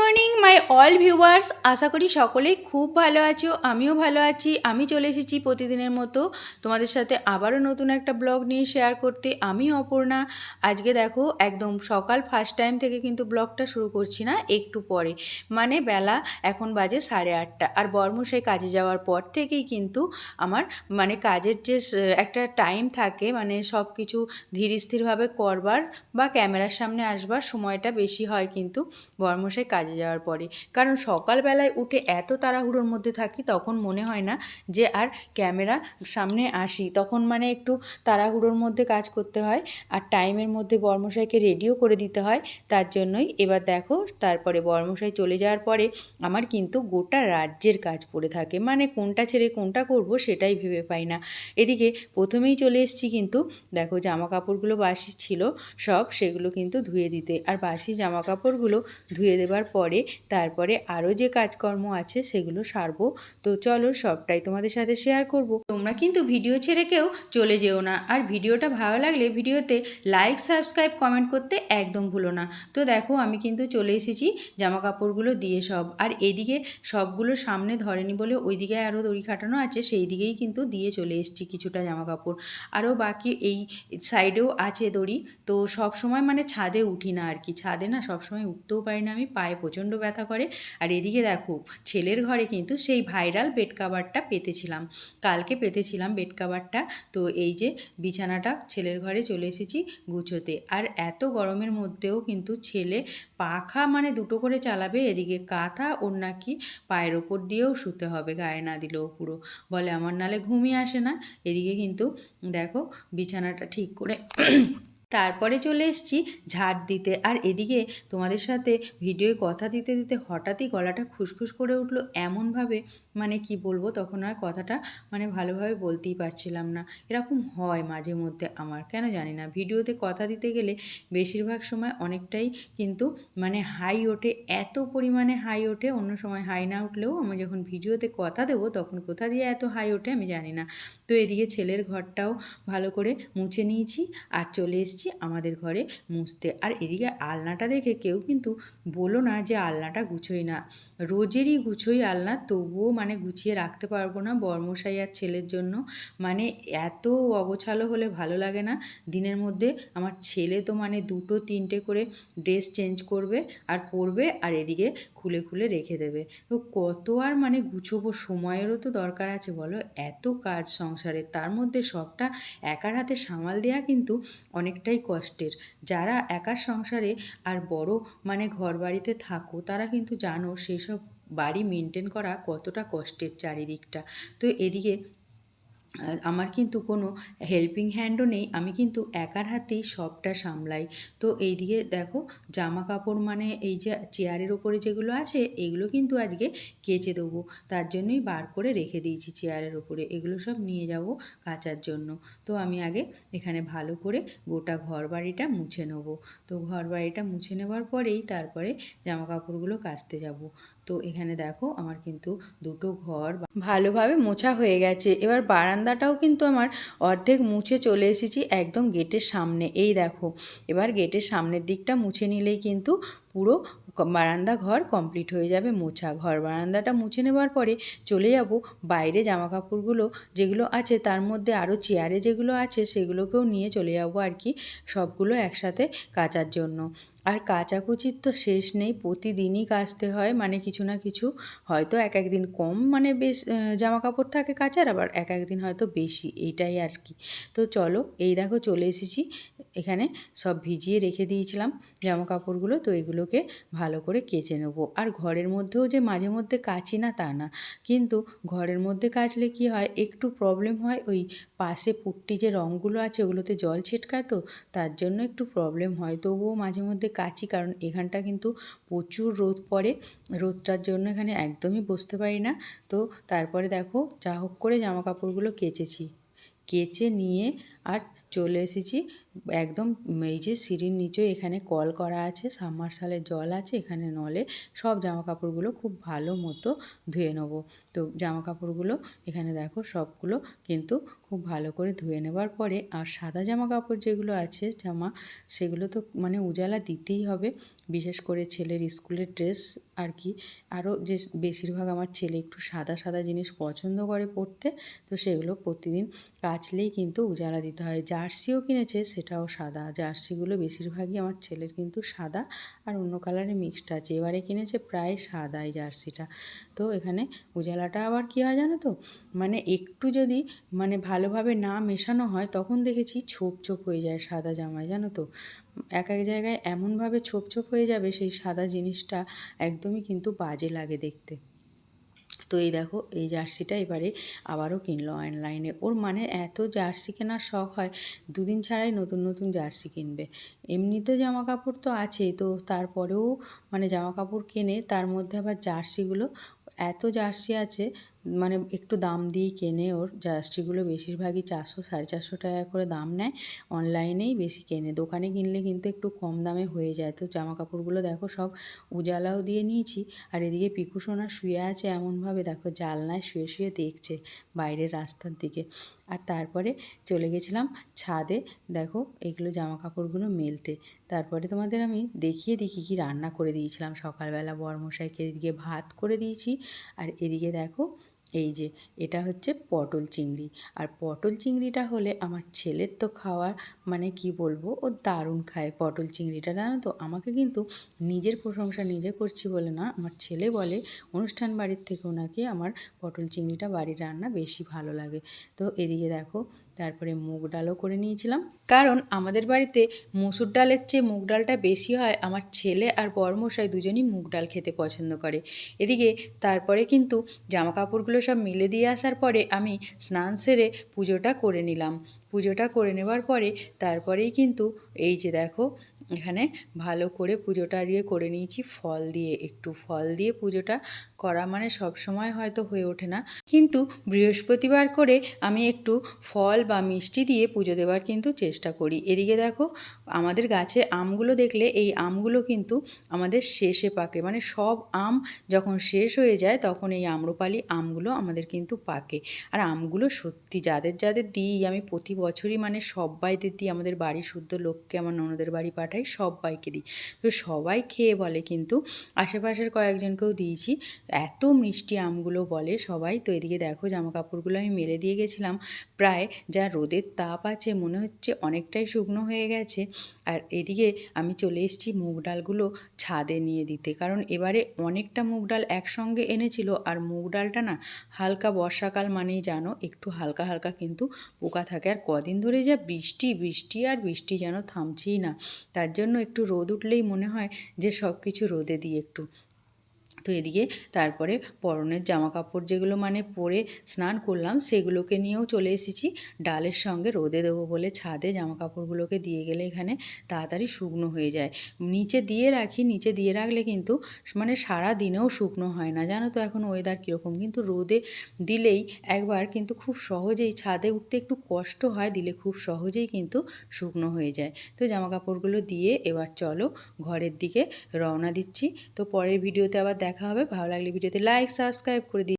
Morning my all viewers, আশা করি সকলেই খুব ভালো আছো। আমিও ভালো আছি। আমি চলে এসেছি প্রতিদিনের মতো তোমাদের সাথে আবারও নতুন একটা ব্লগ নিয়ে শেয়ার করতে। আমি অপর্ণা। আজকে দেখো একদম সকাল ফার্স্ট টাইম থেকে কিন্তু ব্লগটা শুরু করছি না, একটু পরে, মানে বেলা এখন বাজে 8:30। আর বর্মশাই কাজে যাওয়ার পর থেকেই কিন্তু আমার মানে কাজের যে একটা টাইম থাকে, মানে সব কিছু ধীর স্থিরভাবে করবার বা ক্যামেরার সামনে আসবার সময়টা বেশি হয় কিন্তু বর্মশাই কাজে যাওয়ার পরে। কারণ সকালবেলায় উঠে এত তাড়াহুড়োর মধ্যে থাকি, তখন মনে হয় না যে আর ক্যামেরা সামনে আসি। তখন মানে একটু তাড়াহুড়োর মধ্যে কাজ করতে হয়, আর টাইমের মধ্যে বর্মশাইকে রেডিও করে দিতে হয়। তার জন্যই এবার দেখো, তারপরে বর্মশাই চলে যাওয়ার পরে আমার কিন্তু গোটা রাজ্যের কাজ পড়ে থাকে, মানে কোনটা ছেড়ে কোনটা করব সেটাই ভেবে পাই না। এদিকে প্রথমেই চলে এসেছি কিন্তু দেখো, জামা কাপড়গুলো বাসি ছিল সব, সেগুলো কিন্তু ধুয়ে দিতে। আর বাসি জামা কাপড়গুলো ধুয়ে দেবার পরে তারপরে আরও যে কাজকর্ম আছে সেগুলো সারবো। তো চলো সবটাই তোমাদের সাথে শেয়ার করব। তোমরা কিন্তু ভিডিও ছেড়ে কেউ চলে যেও না, আর ভিডিওটা ভালো লাগলে ভিডিওতে লাইক, সাবস্ক্রাইব, কমেন্ট করতে একদম ভুলো না। তো দেখো আমি কিন্তু চলে এসেছি জামা কাপড়গুলো দিয়ে সব, আর এইদিকে সবগুলো সামনে ধরেনি বলে ওইদিকে আরও দড়ি খাটানো আছে, সেই দিকেই কিন্তু দিয়ে চলে এসেছি কিছুটা জামা কাপড়। আরও বাকি এই সাইডেও আছে দড়ি। তো সব সময় মানে ছাদে উঠি না আর কি, ছাদে না সব সময় উঠতেও পারি না আমি, পায়ে প্রচণ্ড ব্যথা করে। আর এদিকে দেখো ছেলের ঘরে কিন্তু সেই ভাইরাল বেড কাভারটা পেতেছিলাম, কালকে পেতেছিলাম বেড কাভারটা। তো এই যে বিছানাটা ছেলের ঘরে চলে এসেছি গুছোতে। আর এত গরমের মধ্যেও কিন্তু ছেলে পাখা মানে দুটো করে চালাবে, এদিকে কাঁথা ওর নাকি পায়ের ওপর দিয়েও শুতে হবে, গায়ে না দিলেও পুরো বলে আমার নালে ঘুমিয়ে আসে না। এদিকে কিন্তু দেখো বিছানাটা ঠিক করে তারপরে চলে এসেছি ঝাড় দিতে। আর এদিকে তোমাদের সাথে ভিডিওয় কথা দিতে দিতে হঠাৎই গলাটা খুসখুস করে উঠলো এমনভাবে, মানে কি বলবো, তখন আর কথাটা মানে ভালোভাবে বলতেই পারছিলাম না। এরকম হয় মাঝে মধ্যে আমার, কেন জানি না। ভিডিওতে কথা দিতে গেলে বেশিরভাগ সময় অনেকটাই কিন্তু মানে হাই ওঠে, এত পরিমাণে হাই ওঠে। অন্য সময় হাই না উঠলেও আমি যখন ভিডিওতে কথা দেবো তখন কোথা দিয়ে এত হাই ওঠে আমি জানি না। তো এদিকে ছেলের ঘরটাও ভালো করে মুছে নিয়েছি আর চলে এসেছি আমাদের ঘরে মুছতে। আর এদিকে আলনাটা দেখে কেউ কিন্তু বলো না যে আলনাটা গুছোই না, রোজেরই গুছোই আলনা, তবুও মানে গুছিয়ে রাখতে পারবো না বর্মশাই আর ছেলের জন্য। মানে এত অগোছালো হলে ভালো লাগে না। দিনের মধ্যে আমার ছেলে তো মানে দুটো তিনটে করে ড্রেস চেঞ্জ করবে আর পরবে, আর এদিকে খুলে খুলে রেখে দেবে। তো কত আর মানে গুছোবো, সময়েরও তো দরকার আছে বলো, এত কাজ সংসারে, তার মধ্যে সবটা একার হাতে সামাল দেওয়া কিন্তু অনেকটাই কষ্টের। যারা একার সংসারে আর বড় মানে ঘর বাড়িতে থাকো তারা কিন্তু জানো সেসব বাড়ি মেনটেন করা কতটা কষ্টের চারিদিকটা। তো এদিকে আমার কিন্তু কোনো হেল্পিং হ্যান্ডও নেই, আমি কিন্তু একার হাতেই সবটা সামলাই। তো এইদিকে দেখো জামা কাপড় মানে এই যে চেয়ারের ওপরে যেগুলো আছে এগুলো কিন্তু আজকে কেচে দেবো, তার জন্যই বার করে রেখে দিয়েছি চেয়ারের ওপরে, এগুলো সব নিয়ে যাব কাচার জন্য। তো আমি আগে এখানে ভালো করে গোটা ঘর বাড়িটা মুছে নেব। তো ঘর বাড়িটা মুছে নেবার পরেই তারপরে জামা কাপড়গুলো কাচতে যাব। তো এখানে দেখো আমার কিন্তু দুটো ঘর ভালোভাবে মোছা হয়ে গেছে। এবার বারান্দাটাও কিন্তু আমার অর্ধেক মুছে চলে এসেছি একদম গেটের সামনে, এই দেখো। এবার গেটের সামনের দিকটা মুছে নিলেই কিন্তু পুরো বারান্দা ঘর কমপ্লিট হয়ে যাবে মোছা। ঘর বারান্দাটা মুছে নেবার পরে চলে যাব বাইরে জামা কাপড়গুলো যেগুলো আছে, তার মধ্যে আরও চেয়ারে যেগুলো আছে সেগুলোকেও নিয়ে চলে যাব আর কি, সবগুলো একসাথে কাচার জন্য। আর কাচাকুচির তো শেষ নেই, প্রতিদিনই কাচতে হয়, মানে কিছু না কিছু, হয়তো এক একদিন কম মানে বেশ জামা কাপড় থাকে কাচার, আবার এক একদিন হয়তো বেশি, এইটাই আর কি। তো চলো এই দেখো চলে এসেছি এখানে, সব ভিজিয়ে রেখে দিয়েছিলাম জামা কাপড়গুলো, তো এগুলোকে ভালো করে কেচে নেবো। আর ঘরের মধ্যেও যে মাঝে মধ্যে কাচি না তা না, কিন্তু ঘরের মধ্যে কাচলে কি হয় একটু প্রবলেম হয়, ওই পাশে পুট্টি যে রঙগুলো আছে ওগুলোতে জল ছিটকায়, তো তার জন্য একটু প্রবলেম হয়। তবুও মাঝে মধ্যে কাচি, কারণ এখানটা কিন্তু প্রচুর রোদ পড়ে, রোদটার জন্য এখানে একদমই বসতে পারি না। তো তারপরে দেখো যা হোক করে জামা কাপড়গুলো কেচেছি, কেচে নিয়ে আর চলে এসেছি একদম এই যে সিঁড়ির নিচে এখানে কল করা আছে, সাবমার্শালের জল আছে, এখানে নলে সব জামা কাপড়গুলো খুব ভালো মতো ধুয়ে নেবো। তো জামা কাপড়গুলো এখানে দেখো সবগুলো কিন্তু খুব ভালো করে ধুয়ে নেবার পরে, আর সাদা জামা কাপড় যেগুলো আছে সেগুলো তো মানে উজালা দিতেই হবে। বিশেষ করে ছেলের স্কুলের ড্রেস আর কি, আরও যে বেশিরভাগ আমার ছেলে একটু সাদা সাদা জিনিস পছন্দ করে পরতে, তো সেগুলো প্রতিদিন কাচলেই কিন্তু উজালা দিতে হয়। জার্সিও কিনেছে, সেটাও সাদা। জার্সিগুলো বেশিরভাগই আমার ছেলের কিন্তু সাদা আর অন্য কালারে মিক্সড আছে। এবারে কিনেছে প্রায় সাদাই জার্সিটা। তো এখানে উজালাটা আবার কী হয় জানো তো, মানে একটু যদি মানে ভালোভাবে না মেশানো হয় তখন দেখেছি ছোপ ছোপ হয়ে যায় সাদা জামায়, জানো তো। এক এক জায়গায় এমনভাবে ছোপ ছোপ হয়ে যাবে সেই সাদা জিনিসটা, একদমই কিন্তু বাজে লাগে দেখতে। তো এই দেখো এই জার্সিটা এবারে আবারও কিনলো অনলাইনে। ওর মানে এত জার্সি কেনার শখ হয়, দুদিন ছাড়াই নতুন নতুন জার্সি কিনবে। এমনিতে জামা কাপড় তো আছেই, তো তারপরেও মানে জামা কাপড় কেনে, তার মধ্যে আবার জার্সিগুলো এত জার্সি আছে, মানে একটু দাম দিয়েই কেনে। ওর জার্সিগুলো বেশিরভাগই 400-450 টাকা করে দাম নেয়, অনলাইনেই বেশি কেনে। দোকানে কিনলে কিন্তু একটু কম দামে হয়ে যায়। তো জামা কাপড়গুলো দেখো সব উজালাও দিয়ে নিয়েছি। আর এদিকে পিকু সোনা শুয়ে আছে এমনভাবে, দেখো জানলায় শুয়ে শুয়ে দেখছে বাইরের রাস্তার দিকে। আর তারপরে চলে গেছিলাম ছাদে, দেখো এগুলো জামা কাপড়গুলো মেলতে। তারপরে তোমাদের আমি দেখিয়ে দিই কী কী রান্না করে দিয়েছিলাম সকালবেলা। বরমশাইকে এদিকে ভাত করে দিয়েছি, আর এদিকে দেখো এই যে এটা হচ্ছে পটল চিংড়ি। আর পটল চিংড়িটা হলে আমার ছেলের তো খাওয়ার মানে কি বলবো, ও দারুণ খায় পটল চিংড়িটা, জানো তো। আমাকে কিন্তু নিজের প্রশংসা নিজে করছি বলে না, আমার ছেলে বলে অনুষ্ঠান বাড়ির থেকেও নাকি আমার পটল চিংড়িটা বাড়ির রান্না বেশি ভালো লাগে। তো এদিকে দেখো তারপরে মুগ ডালও করে নিয়েছিলাম, কারণ আমাদের বাড়িতে মসুর ডালের চেয়ে মুগ ডালটা বেশি হয়। আমার ছেলে আর বরমশাই দুজনই মুগ ডাল খেতে পছন্দ করে। এদিকে তারপরে কিন্তু জামা কাপড়গুলো সব মেলে দিয়ে আসার পরে আমি স্নান সেরে পুজোটা করে নিলাম। পুজোটা করে নেবার পরে তারপরেই কিন্তু এই যে দেখো এখানে ভালো করে পুজোটা আজকে করে নিয়েছি ফল দিয়ে। একটু ফল দিয়ে পুজোটা করা মানে সব সময় হয়তো হয়ে ওঠে না, কিন্তু বৃহস্পতিবার করে আমি একটু ফল বা মিষ্টি দিয়ে পুজো দেওয়ার কিন্তু চেষ্টা করি। এদিকে দেখো আমাদের গাছে আমগুলো দেখলে, এই আমগুলো কিন্তু আমাদের শেষে পাকে, মানে সব আম যখন শেষ হয়ে যায় তখন এই আম্রপালি আমগুলো আমাদের কিন্তু পাকে। আর আমগুলো সত্যি যাদের যাদের দিই আমি প্রতি বছরই, মানে সব্বাইদের দিই। আমাদের বাড়ি শুদ্ধ লোককে আমার ননদের বাড়ি পাঠাই, সব্বাইকে দিই। তো সবাই খেয়ে বলে, কিন্তু আশেপাশের কয়েকজনকেও দিয়েছি, এত মিষ্টি আমগুলো বলে সবাই। তো এদিকে দেখো জামা কাপড়গুলো আমি মেলে দিয়ে গেছিলাম, প্রায় যা রোদের তাপ আছে মনে হচ্ছে অনেকটাই শুকনো হয়ে গেছে। আর এদিকে আমি চলে এসেছি মুগ ডালগুলো ছাদে নিয়ে দিতে, কারণ এবারে অনেকটা মুগ ডাল একসঙ্গে এনেছিল। আর মুগ ডালটা না হালকা, বর্ষাকাল মানেই জানো একটু হালকা হালকা কিন্তু পোকা থাকে। আর কদিন ধরে যা বৃষ্টি বৃষ্টি আর বৃষ্টি যেন থামছেই না, তার জন্য একটু রোদ উঠলেই মনে হয় যে সব কিছু রোদে দিই একটু। তো এদিকে তারপরে পরনের জামা কাপড় যেগুলো মানে পরে স্নান করলাম সেগুলোকে নিয়েও চলে এসেছি ডালের সঙ্গে রোদে দেবো বলে। ছাদে জামা কাপড়গুলোকে দিয়ে গেলে এখানে তাড়াতাড়ি শুকনো হয়ে যায়। নিচে দিয়ে রাখি, নিচে দিয়ে রাখলে কিন্তু মানে সারা দিনেও শুকনো হয় না, জানো তো এখন ওয়েদার কীরকম। কিন্তু রোদে দিলেই একবার কিন্তু খুব সহজেই, ছাদে উঠতে একটু কষ্ট হয়, দিলে খুব সহজেই কিন্তু শুকনো হয়ে যায়। তো জামা কাপড়গুলো দিয়ে এবার চলো ঘরের দিকে রওনা দিচ্ছি। তো পরের ভিডিওতে আবার দেখা হবে। ভালো লাগলে ভিডিওতে লাইক সাবস্ক্রাইব করে দিই।